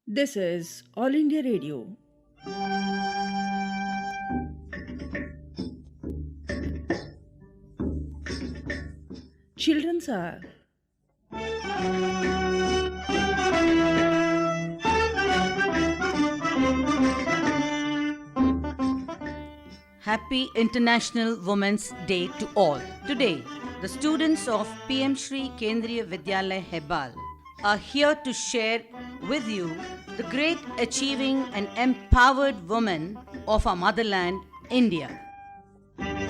This is All India Radio. Children's Hour. Happy International Women's Day to all. Today, the students of PM Shri Kendriya Vidyalaya Hebal are here to share with you the great achieving and empowered women of our motherland, India. Women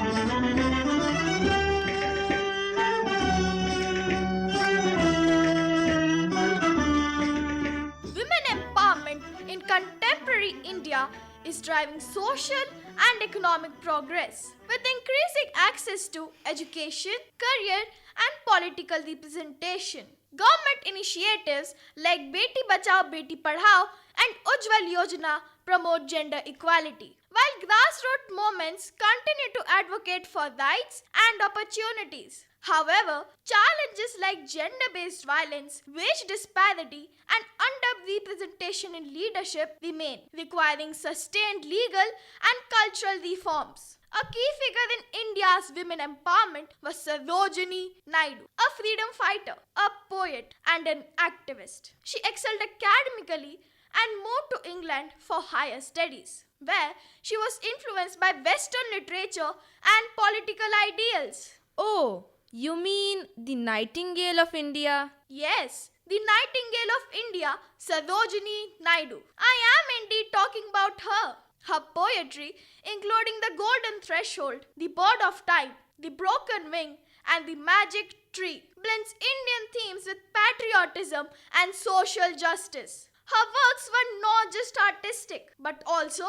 empowerment in contemporary India is driving social and economic progress. With increasing access to education, career, and political representation, government initiatives like Beti Bachao Beti Padhao and Ujjwal Yojana promote gender equality, while grassroots movements continue to advocate for rights and opportunities. However, challenges like gender-based violence, wage disparity, and underrepresentation in leadership remain, requiring sustained legal and cultural reforms. A key figure in India's women empowerment was Sarojini Naidu, a freedom fighter, a poet, and an activist. She excelled academically and moved to England for higher studies, where she was influenced by Western literature and political ideals. Oh, you mean the Nightingale of India? Yes, the Nightingale of India, Sarojini Naidu. I am indeed talking about her. Her poetry, including The Golden Threshold, The Bird of Time, The Broken Wing, and The Magic Tree, blends Indian themes with patriotism and social justice. Her works were not just artistic, but also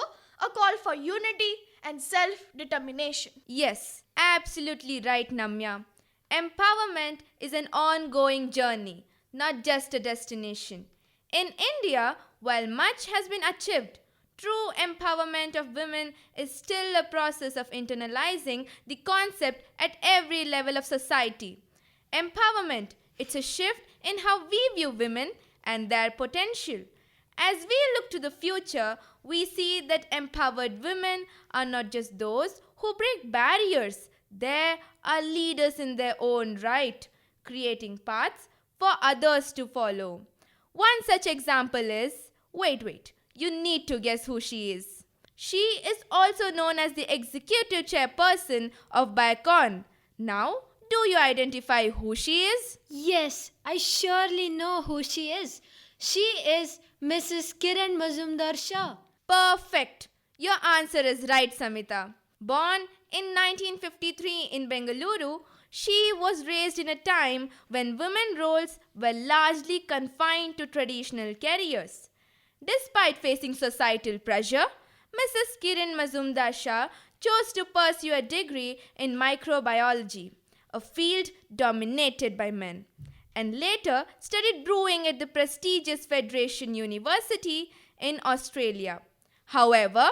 a call for unity and self-determination. Yes, absolutely right, Namya. Empowerment is an ongoing journey, not just a destination. In India, while much has been achieved, true empowerment of women is still a process of internalizing the concept at every level of society. Empowerment, it's a shift in how we view women and their potential. As we look to the future, we see that empowered women are not just those who break barriers, they are leaders in their own right, creating paths for others to follow. One such example is wait, you need to guess who she is. She is also known as the executive chairperson of Biocon. Now, do you identify who she is? Yes, I surely know who she is. She is Mrs. Kiran Mazumdar Shah. Perfect. Your answer is right, Samita. Born in 1953 in Bengaluru, she was raised in a time when women roles were largely confined to traditional careers. Despite facing societal pressure, Mrs. Kiran Mazumdar Shah chose to pursue a degree in microbiology, a field dominated by men, and later studied brewing at the prestigious Federation University in Australia. However,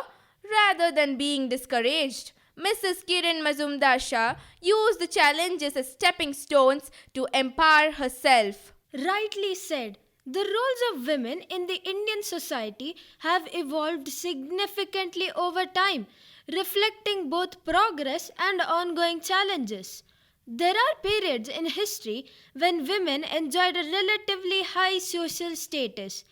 rather than being discouraged, Mrs. Kiran Mazumdar Shah used the challenges as stepping stones to empower herself. Rightly said, the roles of women in the Indian society have evolved significantly over time, reflecting both progress and ongoing challenges. There are periods in history when women enjoyed a relatively high social status,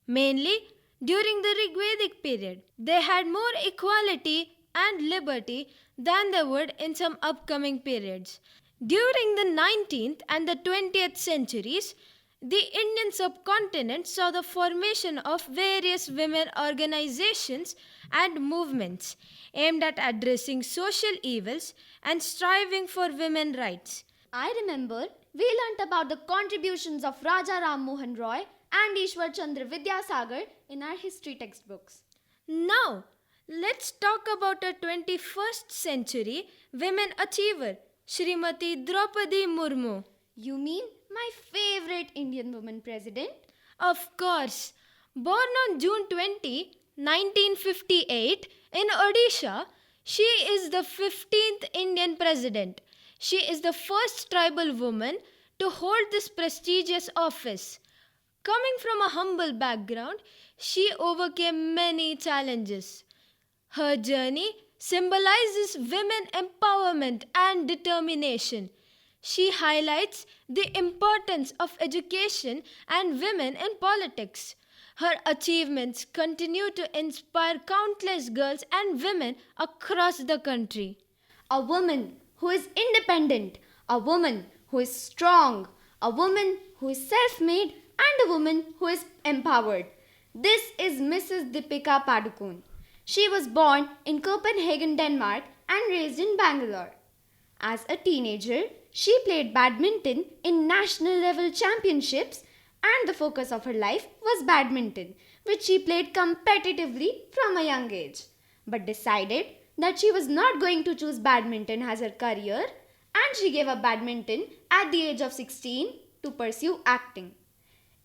mainly during the Rigvedic period. They had more equality and liberty than they would in some upcoming periods. During the 19th and the 20th centuries, the Indian subcontinent saw the formation of various women organizations and movements aimed at addressing social evils and striving for women rights. I remember we learnt about the contributions of Raja Ram Mohan Roy and Ishwar Chandra Vidyasagar in our history textbooks. Now, let's talk about a 21st century women achiever, Srimati Draupadi Murmu. You mean my favorite Indian woman president? Of course, born on June 20, 1958 in Odisha, she is the 15th Indian president. She is the first tribal woman to hold this prestigious office. Coming from a humble background, she overcame many challenges. Her journey symbolizes women empowerment and determination. She highlights the importance of education and women in politics. Her achievements continue to inspire countless girls and women across the country. A woman who is independent, a woman who is strong, a woman who is self-made, and a woman who is empowered. This is Mrs. Deepika Padukone. She was born in Copenhagen, Denmark and raised in Bangalore. As a teenager, she played badminton in national level championships, and the focus of her life was badminton, which she played competitively from a young age, but decided that she was not going to choose badminton as her career, and she gave up badminton at the age of 16 to pursue acting.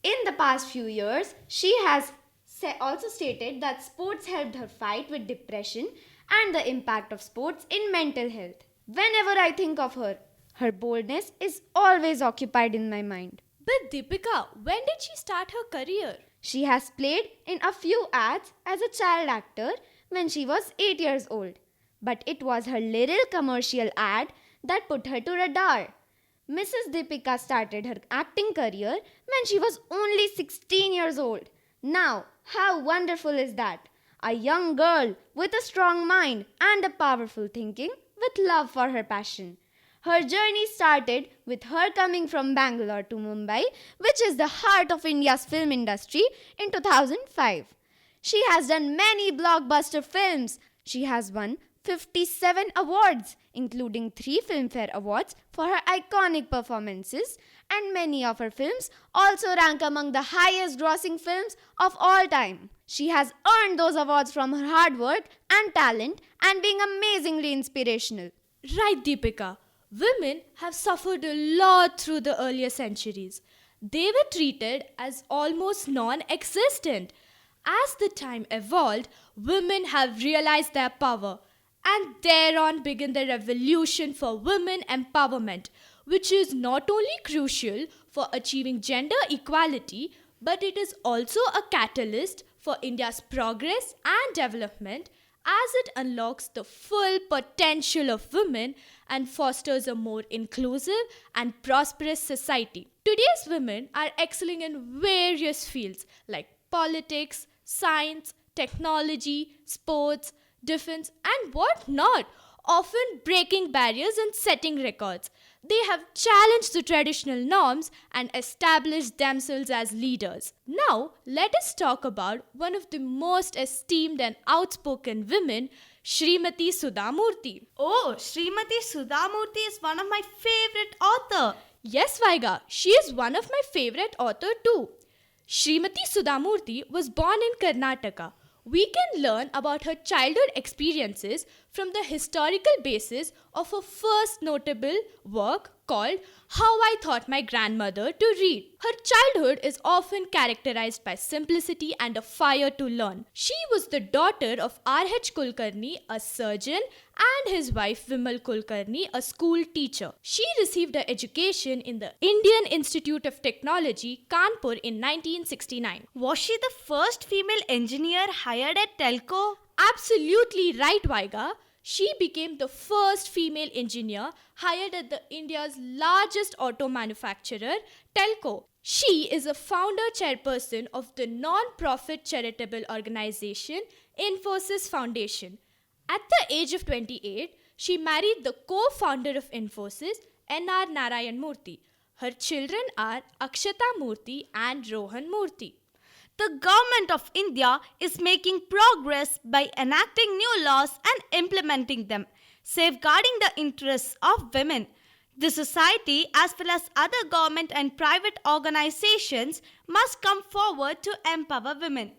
In the past few years, she has also stated that sports helped her fight with depression and the impact of sports in mental health. Whenever I think of her, her boldness is always occupied in my mind. But Deepika, when did she start her career? She has played in a few ads as a child actor when she was 8 years old. But it was her little commercial ad that put her to radar. Mrs. Deepika started her acting career when she was only 16 years old. Now, how wonderful is that? A young girl with a strong mind and a powerful thinking with love for her passion. Her journey started with her coming from Bangalore to Mumbai, which is the heart of India's film industry, in 2005. She has done many blockbuster films. She has won 57 awards, including 3 Filmfare Awards for her iconic performances, and many of her films also rank among the highest grossing films of all time. She has earned those awards from her hard work and talent and being amazingly inspirational. Right, Deepika. Women have suffered a lot through the earlier centuries. They were treated as almost non-existent. As the time evolved, women have realized their power, and thereon began the revolution for women empowerment, which is not only crucial for achieving gender equality, but it is also a catalyst for India's progress and development, as it unlocks the full potential of women and fosters a more inclusive and prosperous society. Today's women are excelling in various fields like politics, science, technology, sports, defense, and what not, often breaking barriers and setting records. They have challenged the traditional norms and established themselves as leaders. Now, let us talk about one of the most esteemed and outspoken women, Srimati Sudhamurthy. Oh, Srimati Sudhamurthy is one of my favorite author. Yes, Vaiga, she is one of my favorite author too. Srimati Sudhamurthy was born in Karnataka. We can learn about her childhood experiences from the historical basis of her first notable work called How I Taught My Grandmother to Read. Her childhood is often characterized by simplicity and a fire to learn. She was the daughter of R.H. Kulkarni, a surgeon, and his wife Vimal Kulkarni, a school teacher. She received her education in the Indian Institute of Technology, Kanpur in 1969. Was she the first female engineer hired at Telco? Absolutely right, Vaiga. She became the first female engineer hired at the India's largest auto manufacturer, Telco. She is a founder chairperson of the non-profit charitable organization Infosys Foundation. At the age of 28, she married the co-founder of Infosys, N.R. Narayan Murthy. Her children are Akshata Murthy and Rohan Murthy. The government of India is making progress by enacting new laws and implementing them, safeguarding the interests of women. The society, as well as other government and private organizations, must come forward to empower women.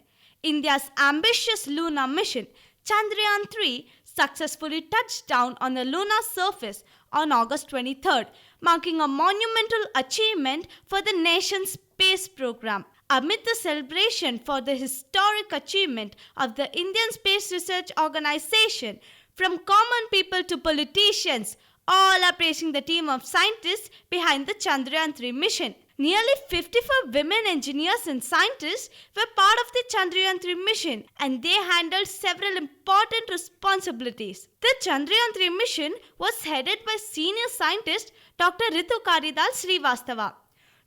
India's ambitious lunar mission, Chandrayaan-3, successfully touched down on the lunar surface on August 23rd, marking a monumental achievement for the nation's space program. Amid the celebration for the historic achievement of the Indian Space Research Organization, from common people to politicians, all are praising the team of scientists behind the Chandrayaan-3 mission. Nearly 54 women engineers and scientists were part of the Chandrayaan-3 mission, and they handled several important responsibilities. The Chandrayaan-3 mission was headed by senior scientist Dr. Ritu Karidal Srivastava.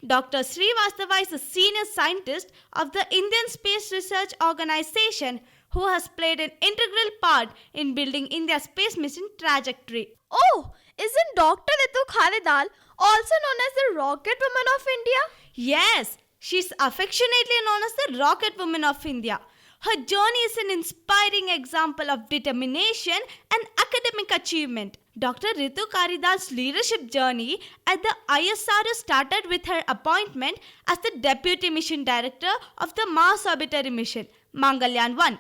Dr. Srivastava is a senior scientist of the Indian Space Research Organization who has played an integral part in building India's space mission trajectory. Oh, isn't Dr. Ritu Khalidal also known as the Rocket Woman of India? Yes, she's affectionately known as the Rocket Woman of India. Her journey is an inspiring example of determination and academic achievement. Dr. Ritu Karidal's leadership journey at the ISRO started with her appointment as the Deputy Mission Director of the Mars Orbiter mission, Mangalyaan 1.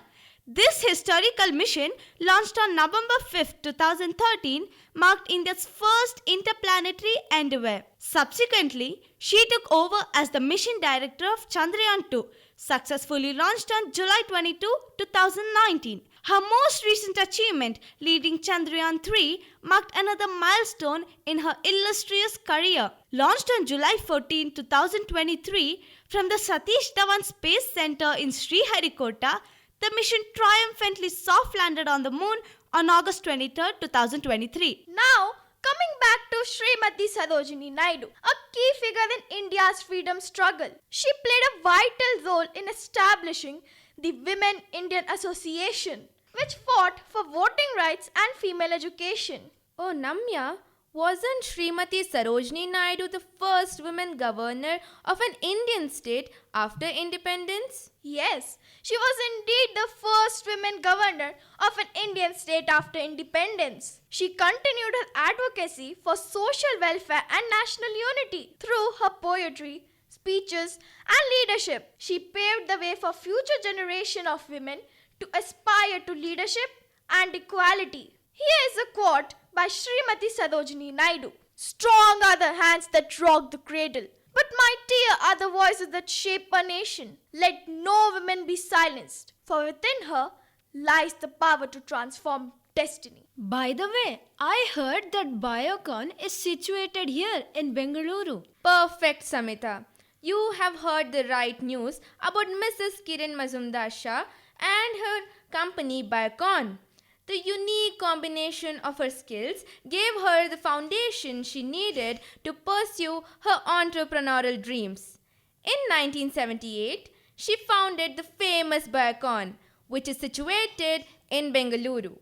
This historical mission, launched on November 5, 2013, marked India's first interplanetary endeavour. Subsequently, she took over as the mission director of Chandrayaan-2, successfully launched on July 22, 2019. Her most recent achievement, leading Chandrayaan-3, marked another milestone in her illustrious career. Launched on July 14, 2023, from the Satish Dhawan Space Center in Sriharikota, the mission triumphantly soft-landed on the moon on August 23, 2023. Now, coming back to Srimati Sarojini Naidu, a key figure in India's freedom struggle. She played a vital role in establishing the Women Indian Association, which fought for voting rights and female education. Oh, Namya, wasn't Srimati Sarojini Naidu the first woman governor of an Indian state after independence? Yes, she was indeed the first woman governor of an Indian state after independence. She continued her advocacy for social welfare and national unity through her poetry, speeches, and leadership. She paved the way for future generation of women to aspire to leadership and equality. Here is a quote by Srimati Sarojini Naidu. Strong are the hands that rock the cradle, but mightier are the voices that shape a nation. Let no woman be silenced, for within her lies the power to transform destiny. By the way, I heard that Biocon is situated here in Bengaluru. Perfect, Samita. You have heard the right news about Mrs. Kiran Mazumdar Shah and her company Biocon. The unique combination of her skills gave her the foundation she needed to pursue her entrepreneurial dreams. In 1978, she founded the famous Biocon, which is situated in Bengaluru.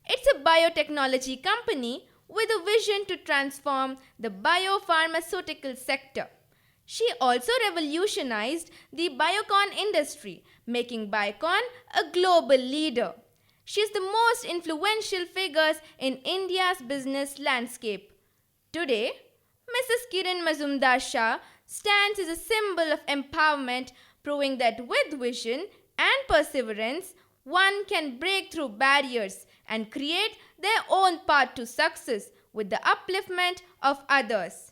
It's a biotechnology company with a vision to transform the biopharmaceutical sector. She also revolutionized the Biocon industry, making Biocon a global leader. She is the most influential figure in India's business landscape. Today, Mrs. Kiran Mazumdar Shah stands as a symbol of empowerment, proving that with vision and perseverance, one can break through barriers and create their own path to success with the upliftment of others.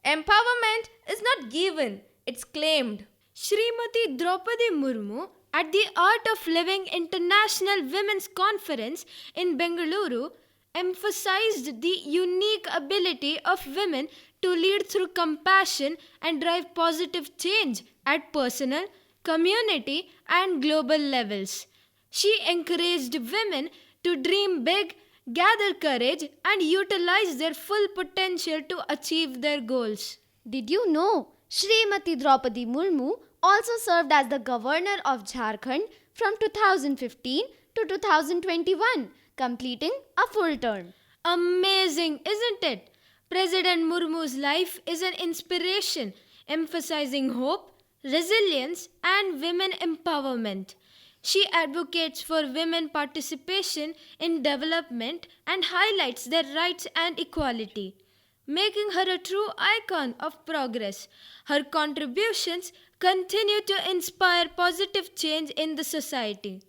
Empowerment is not given, it's claimed. Srimati Draupadi Murmu at the Art of Living International Women's Conference in Bengaluru emphasized the unique ability of women to lead through compassion and drive positive change at personal, community, and global levels. She encouraged women to dream big, gather courage, and utilize their full potential to achieve their goals. Did you know Srimati Draupadi Murmu also served as the governor of Jharkhand from 2015 to 2021, completing a full term? Amazing, isn't it? President Murmu's life is an inspiration, emphasizing hope, resilience, and women empowerment. She advocates for women participation in development and highlights their rights and equality, making her a true icon of progress. Her contributions continue to inspire positive change in the society.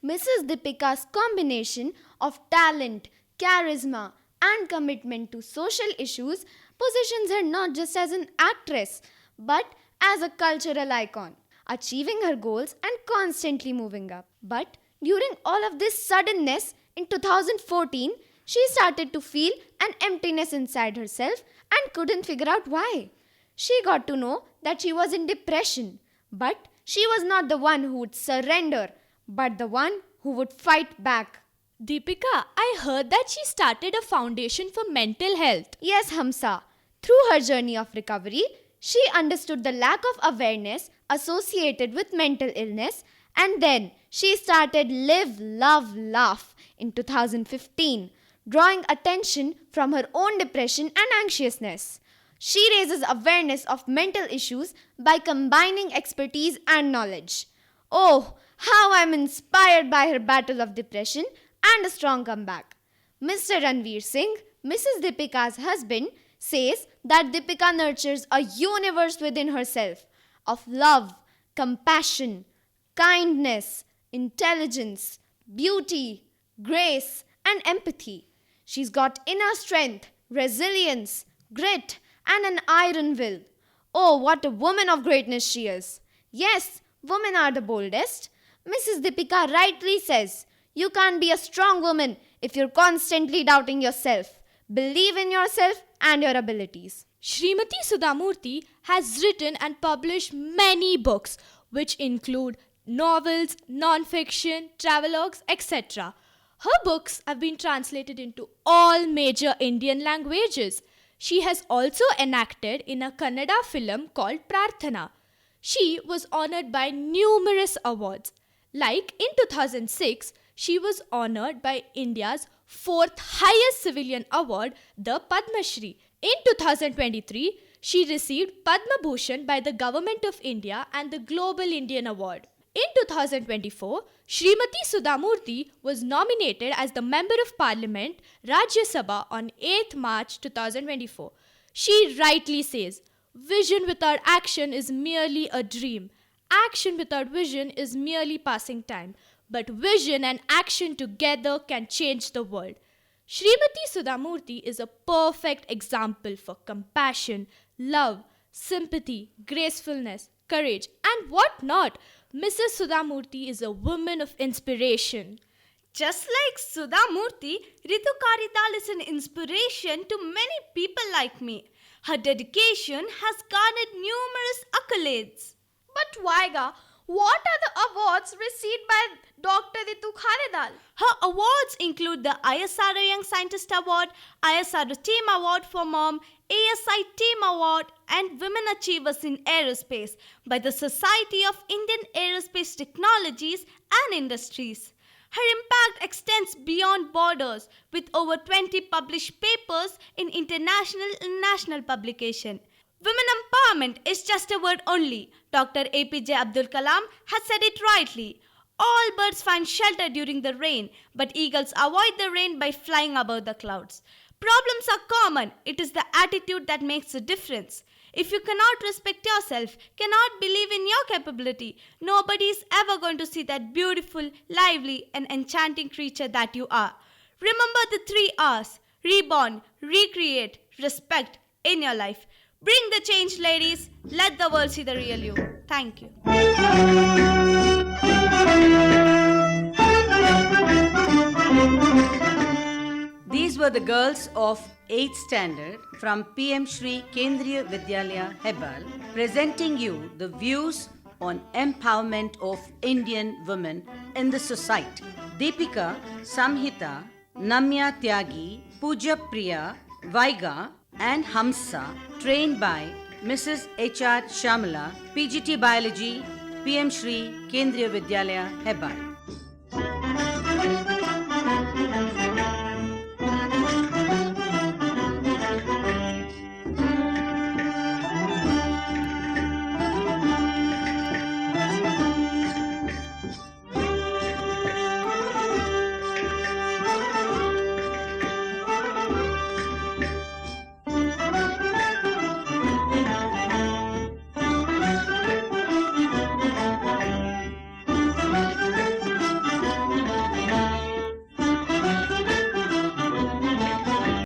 Mrs. Deepika's combination of talent, charisma, and commitment to social issues positions her not just as an actress but as a cultural icon, achieving her goals and constantly moving up. But during all of this suddenness, in 2014, she started to feel an emptiness inside herself and couldn't figure out why. She got to know that she was in depression, but she was not the one who would surrender, but the one who would fight back. Deepika, I heard that she started a foundation for mental health. Yes, Hamsa. Through her journey of recovery, she understood the lack of awareness associated with mental illness, and then she started Live, Love, Laugh in 2015, drawing attention from her own depression and anxiousness. She raises awareness of mental issues by combining expertise and knowledge. Oh, how I'm inspired by her battle of depression and a strong comeback. Mr. Ranveer Singh, Mrs. Deepika's husband, says that Deepika nurtures a universe within herself of love, compassion, kindness, intelligence, beauty, grace, and empathy. She's got inner strength, resilience, grit, and an iron will. Oh, what a woman of greatness she is. Yes, women are the boldest. Mrs. Deepika rightly says, you can't be a strong woman if you're constantly doubting yourself. Believe in yourself and your abilities. Srimati Sudhamurthy has written and published many books, which include novels, non-fiction, travelogues, etc. Her books have been translated into all major Indian languages. She has also enacted in a Kannada film called Prarthana. She was honored by numerous awards. Like in 2006, she was honored by India's fourth highest civilian award, the Padma Shri. In 2023, she received Padma Bhushan by the Government of India and the Global Indian Award. In 2024, Srimati Sudhamurthy was nominated as the Member of Parliament Rajya Sabha on 8th March 2024. She rightly says, vision without action is merely a dream. Action without vision is merely passing time. But vision and action together can change the world. Srimati Sudhamurthy is a perfect example for compassion, love, sympathy, gracefulness, courage, and what not. Mrs. Sudhamurthy is a woman of inspiration. Just like Sudhamurthy, Ritu Karidal is an inspiration to many people like me. Her dedication has garnered numerous accolades. But Vaiga, what are the awards received by Dr. Ritu Karidal? Her awards include the ISRO Young Scientist Award, ISRO Team Award for Mom, ASI Team Award, and Women Achievers in Aerospace by the Society of Indian Aerospace Technologies and Industries. Her impact extends beyond borders with over 20 published papers in international and national publication. Women empowerment is just a word only. Dr. APJ Abdul Kalam has said it rightly. All birds find shelter during the rain, but eagles avoid the rain by flying above the clouds. Problems are common. It is the attitude that makes a difference. If you cannot respect yourself, cannot believe in your capability, nobody is ever going to see that beautiful, lively, and enchanting creature that you are. Remember the 3 R's: reborn, recreate, respect in your life. Bring the change, ladies. Let the world see the real you. Thank you. These were the girls of 8th standard from PM Shri Kendriya Vidyalaya Hebal, presenting you the views on empowerment of Indian women in the society. Deepika, Samhita, Namya Tyagi, Pooja Priya, Vaiga, and Hamsa, trained by Mrs. H.R. Shamala, PGT Biology, PM Shri Kendriya Vidyalaya Hebal.